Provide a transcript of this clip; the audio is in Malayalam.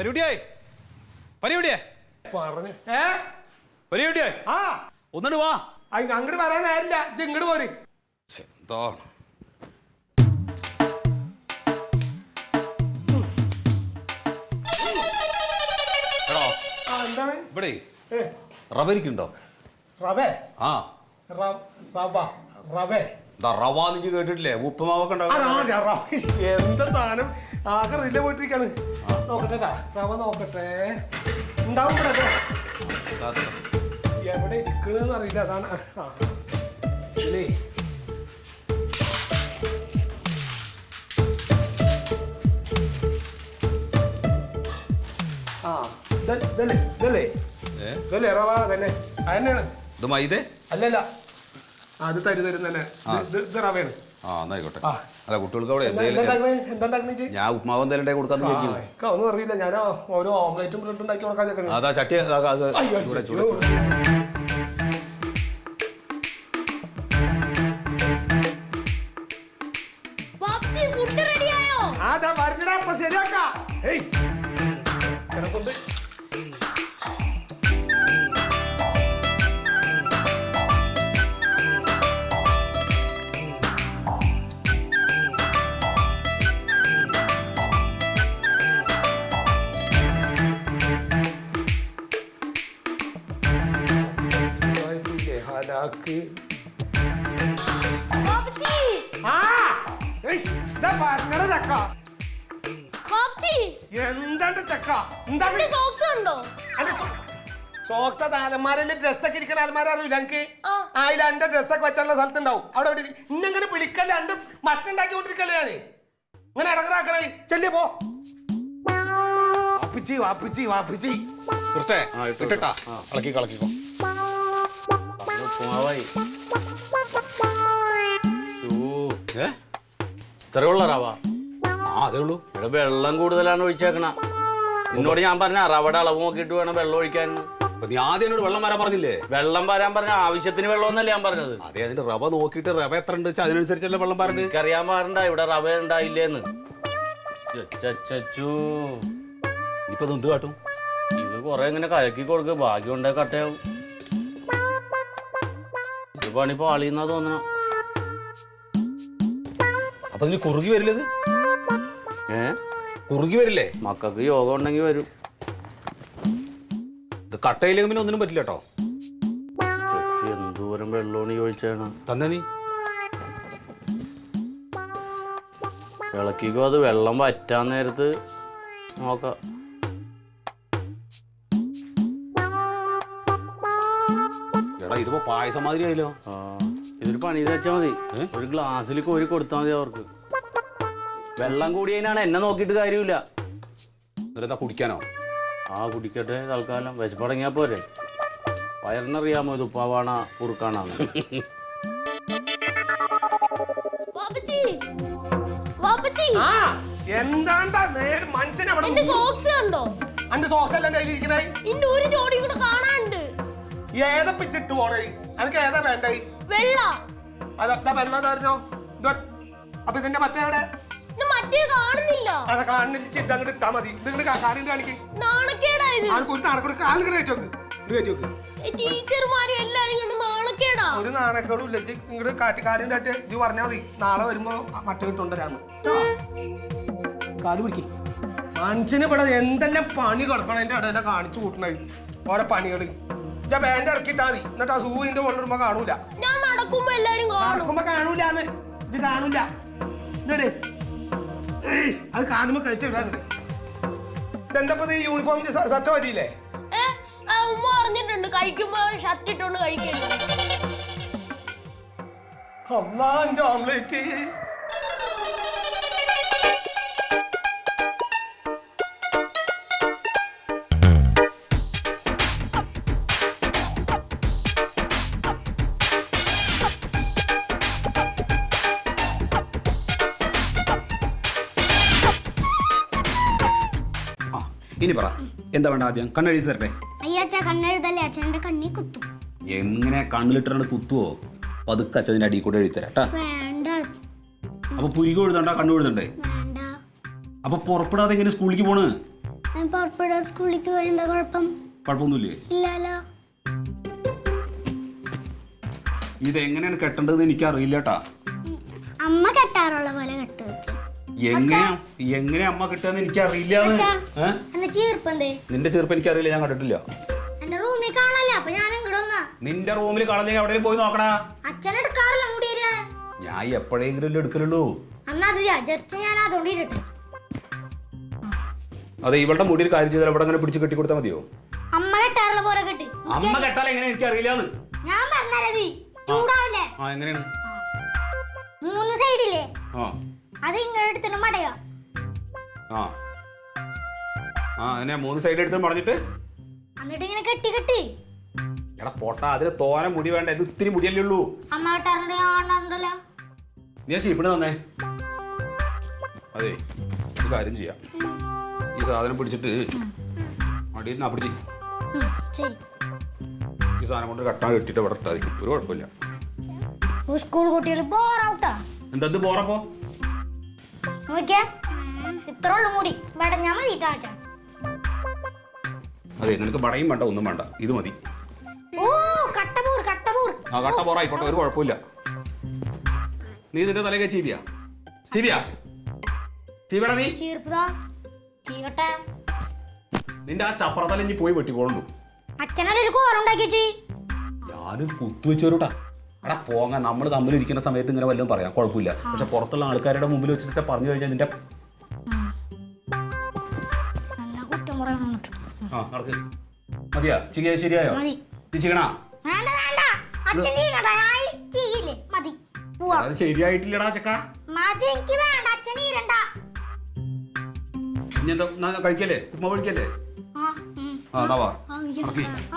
പരിപാടിയായി പരിപാടിയേ പറഞ്ഞു പരിപാടിയായി ആ ഒന്നിട്ട് വാ അങ്ങോട്ട് വരാൻ നേരില്ല ഇങ്ങോട്ട് പോര് എന്താണ് എന്താണ് ഇവിടെ റവരിക്കുണ്ടോ റവേ ആ റവ റവേ റവ നീ കേട്ടിട്ടില്ലേ ഉപ്പുമാവൊക്കെ എന്താ സാധനം ആകെ റില്ല പോയിട്ടിരിക്കാണ് നോക്കട്ടെ റവ നോക്കട്ടെ ഉണ്ടാവും എവിടെ ഇരിക്കണെന്ന് അറിയില്ല അതാണ് ഇല്ലേ ആ ഇതല്ലേ ഇതല്ലേ ഇതല്ലേ റവ തന്നെ അതന്നെയാണ് ഇത് മൈദേ അല്ലല്ല അത് തരും തന്നെ ഇത് റവയാണ് ആയിക്കോട്ടെ അല്ല കുട്ടികൾക്ക് അവിടെ എന്താ ഞാൻ ഉപ്മാവ് എന്തായാലും കൊടുക്കാന്ന് ഒന്നും അറിയില്ല ഞാൻ ഓരോ ഓംലേറ്റും ബ്രെഡ് ഉണ്ടാക്കി കൊടുക്കാൻ അതാ ചട്ടി ശരിയാക്കാം എന്താണ്ട് ചക്ക സോക്സ് അലമാരയില് ഡ്രസ്സൊക്കെ ഇരിക്കുന്ന അലമാര അറിയില്ല എനിക്ക് അതിൽ എന്റെ ഡ്രസ്സൊക്കെ വെച്ചുള്ള സ്ഥലത്തുണ്ടാവും അവിടെ ഇന്നെങ്ങനെ വിളിക്കല്ലേ എന്റെ ഭക്ഷണം ഉണ്ടാക്കിക്കൊണ്ടിരിക്കല്ലേ ഞാന് ഇങ്ങനെ ഇടങ്ങറാക്കണേ ചെല്ലിയ പോ വാപ്പിച്ചി വാപ്പിച്ചി വാപ്പിച്ചി കളക്കിക്കോ ഇത്രയുള്ള റവ അതേ ഉള്ളൂ ഇവിടെ വെള്ളം കൂടുതലാണ് ഒഴിച്ചേക്കണ നിന്നോട് ഞാൻ പറഞ്ഞ റവയുടെ അളവ് നോക്കിയിട്ട് വേണം വെള്ളം ഒഴിക്കാൻ നീ ആദ്യം വെള്ളം വരാൻ പറഞ്ഞില്ലേ വെള്ളം വരാൻ പറഞ്ഞ ആവശ്യത്തിന് വെള്ളം എന്നല്ലേ ഞാൻ പറഞ്ഞത് അതെ അതിന്റെ റവ നോക്കിയിട്ട് റവ എത്ര ഉണ്ട് അതിനനുസരിച്ചല്ലേ വെള്ളം പറഞ്ഞത് എനിക്കറിയാൻ പാടണ്ട ഇവിടെ റവ ഉണ്ടായില്ലേന്ന് ഇപ്പൊ എന്ത് കാട്ടും ഇത് കൊറേ ഇങ്ങനെ കലക്കി കൊടുക്കുക ഭാഗ്യം ഉണ്ടേ കട്ടയാവും ഇത് പണി പാളിന്നാ തോന്നണം അപ്പൊ ഇതിന് കുറുകി വരില്ലത് കുറുകി വരില്ലേ മക്കൾക്ക് യോഗ ഉണ്ടെങ്കിൽ വരും ഇത് കട്ടയില്ലെങ്കിൽ പിന്നെ ഒന്നിനും പറ്റില്ല കേട്ടോ എന്തോരം വെള്ളമാണ് ചോദിച്ചാണ് തന്നെ നീ ഇളക്കിക്കോ അത് വെള്ളം വറ്റാൻ നേരത്ത് നോക്കാം എടാ ഇതിപ്പോ പായസം മാതിരി ആയില്ലോ ഇതൊരു പണി വെച്ചാൽ മതി ഒരു ഗ്ലാസ്സിൽ കോരി കൊടുത്താൽ മതി അവർക്ക് വെള്ളം കൂടിയതിനാണ് എന്നെ നോക്കിയിട്ട് കാര്യമില്ല എന്നിട്ടെന്താ കുടിക്കാനോ കുടിക്കട്ടെ തൽക്കാലം വിശപ്പടങ്ങിയാ പോരെ വയറിനറിയാമോ ഇത് ഉപ്പാവാണ കുറുക്കാണാന്ന് എന്താണ്ടാ മനുഷ്യനെ ഏതപ്പിച്ചിട്ട് പോണേ എനിക്ക് ഏതാ വേണ്ടേ അതാ വെള്ളം തരണോ അപ്പൊ ഇതിന്റെ മറ്റേ എവിടെ അതാ കാണുന്നില്ല ഇതങ്ങോട്ട് ഇട്ടാ മതി ഇതിങ്ങോട്ട് കാര്യം കാണിക്കും ഒരു നാണക്കെടുക്ക് കാലിങ്ങോട്ട് കയറ്റി ഒരു നാണക്കേടും ഇല്ല ഇങ്ങോട്ട് കാര്യം കാട്ടി ഇത് പറഞ്ഞാ മതി നാളെ വരുമ്പോ മറ്റേ കിട്ടുണ്ടരാന്ന് കാല് പിടിക്കും മനുഷ്യന് ഇവിടെ എന്തെല്ലാം പണി കിടക്കണം എന്റെ ഇടയിലെ കാണിച്ചു കൂട്ടണേ ഓരോ പണികള് ഞാൻ ബാൻഡ് ഇറക്കിട്ടാ മതി എന്നിട്ട് ആ സൂവിന്റെ കൊണ്ടിടുമ്പോ കാണൂല നടക്കുമ്പോ കാണൂലാന്ന് ഇത് കാണൂല എന്നിട്ട് അത് കാണുമ്പോ കഴിച്ചിടാറുണ്ട് ഇതെന്താ ഈ യൂണിഫോമിന്റെ സെറ്റ് പറ്റിയില്ലേ പറഞ്ഞിട്ടുണ്ട് കഴിക്കുമ്പോ ഷർട്ട് ഇട്ടോണ്ട് കഴിക്കുന്നു എന്റെ ഓംലേറ്റ് ഇനി പറ എന്താ വേണ്ട ആദ്യം കണ്ണെഴുതി തരട്ടെ അയ്യാച്ചാ കണ്ണെഴുതല്ലേ അച്ഛൻ്റെ കണ്ണി കുത്തും എങ്ങനെ കണ്ണിലിട്ടാണ് കുത്തുവോ പതുക്കെ അച്ഛൻ്റെ അടിയിൽ കൂടെ എഴുതി തരാം വേണ്ട അപ്പൊ പുരിക എഴുതണ്ട കണ്ണു എഴുതണ്ടേ വേണ്ട അപ്പൊ പുറപ്പെടാതെ എങ്ങനെ സ്കൂളിലേക്ക് പോണ് പുറപ്പെടാൻ സ്കൂളിലേക്ക് പോയി എന്താ കുഴപ്പം? കുഴപ്പമൊന്നുമില്ലേ? ഇല്ലല്ലോ. ഇതെങ്ങനെയാണ് കെട്ടേണ്ടത് എനിക്ക് അറിയില്ല കേട്ടാ. അമ്മ കെട്ടാറുള്ള പോലെ കെട്ട് വെച്ചു. എങ്ങനെയാ അമ്മ കിട്ടുകയെന്ന് എനിക്ക് അറിയില്ല. എന്റെ ചീർപ്പന്തേ? നിന്റെ ചെറുപ്പം എനിക്ക് അറിയില്ല, ഞാൻ കണ്ടിട്ടില്ല. എന്റെ റൂമിൽ കാണാല്ലേ, അപ്പൊ ഞാൻ ഇങ്ങോട്ട് വന്നാ. നിന്റെ റൂമിൽ കാണലെങ്കിൽ എവിടെയും പോയി നോക്കടാ. അച്ഛൻ എടുക്കാറില്ല മുടിയില്. ഞാൻ എപ്പോഴെങ്കിലും എടുക്കലുള്ളൂ. എന്നാ അത് ജസ്റ്റ് ഞാൻ അതുകൊണ്ട് ഇരട്ടെ. അതെ, ഇവളുടെ മുടിയിൽ കാര്യം ചെയ്താൽ ഇവിടെ അങ്ങനെ പിടിച്ച് കെട്ടി കൊടുത്താൽ മതിയോ? അമ്മ കെട്ടാറുള്ള പോലെ കെട്ടി. അമ്മ കെട്ടാൽ എങ്ങനെ എനിക്ക് അറിയില്ലാന്ന്. ഞാൻ പറഞ്ഞത് ചൂടാവല്ലേ? ആ, എങ്ങനെയാണ്? 3 സൈഡില്ലേ, ആ അത് ഇങ്ങനെ എടുത്തിട്ട് മടയോ. ആ ആ അതിനെ 3 സൈഡ് എടുത്ത് മടഞ്ഞിട്ട് എന്നിട്ട് ഇങ്ങനെ കെട്ടി കെട്ടി. എടാ പോട്ടാ, അതിന് തോനെ മുടി വേണ്ട, ഇത് ഇത്തിരി മുടിയല്ലേ ഉള്ളൂ. അമ്മ കെട്ടാറുണ്ട്, കാണാറുണ്ടല്ലോ. നീ ചീപ്പിണ് തന്നെ. അതെ, ഒരു കാര്യം ചെയ്യാം. ഈ സാധനം പിടിച്ചിട്ട് അടിയിൽ നിന്ന് പിടിച്ച് ശരി. ഈ സാധനം കൊണ്ട് കെട്ടാൻ കെട്ടിട്ട് ഇവിടെ ഇട്ടാൽ മതി, ഒരു കുഴപ്പമില്ല. സ്കൂൾ കുട്ടികൾ ബോറാവട്ടാ. എന്താ പോറപ്പോ? നോക്കിയാ ഇത്ര ഉള്ളു മുടി വെടഞ്ഞാ മതി. അതെ, നിനക്ക് പടയും വേണ്ട, ഒന്നും വേണ്ട, ഇത് മതി. ഓ കട്ടപൂർ കട്ടപൂർ. ആ കട്ട പോറായിക്കോട്ടെ, ഒരു കുഴപ്പമില്ല. നീ നിന്റെ തലകെ ചീവിയാ ചീവിടാ നീ. ചീർപ്പതാ ചീകട്ടെ. നിന്റെ ആ ചപ്പറത്തല ഇനി പോയി വെട്ടിക്കോളൂ. അച്ഛനൊരു കോലുണ്ടാക്കി. ഞാനും കുത്തുവെച്ചോരൂട്ടാ. എടാ പോങ്ങ, നമ്മൾ തമ്മിലിരിക്കുന്ന സമയത്ത് ഇങ്ങനെ വല്ലതും പറയാം, കുഴപ്പമില്ല. പക്ഷെ പുറത്തുള്ള ആൾക്കാരുടെ മുമ്പിൽ വെച്ചിട്ട് പറഞ്ഞു കഴിഞ്ഞാൽ നിന്റെ കുറ്റം പറയണം. ആ നടക്ക്. മതിയാ ചിക? ശരിയായോ? നീ ചികണാ? വേണ്ട വേണ്ട, അച്ഛൻ ചീകട്ടെ. ചീകില്ലേ മതി. പോവാ. അത് ശരിയായിട്ടില്ലടാ ചക്ക. മതി, എനിക്ക് വേണ്ട. അച്ഛൻ ഈരണ്ട. ഇനി എന്താ കഴിക്കല്ലേ? ഉപ്പ കഴിക്കല്ലേ? ആ ആ എന്നാ വാ ആ, നടക്കി. ആ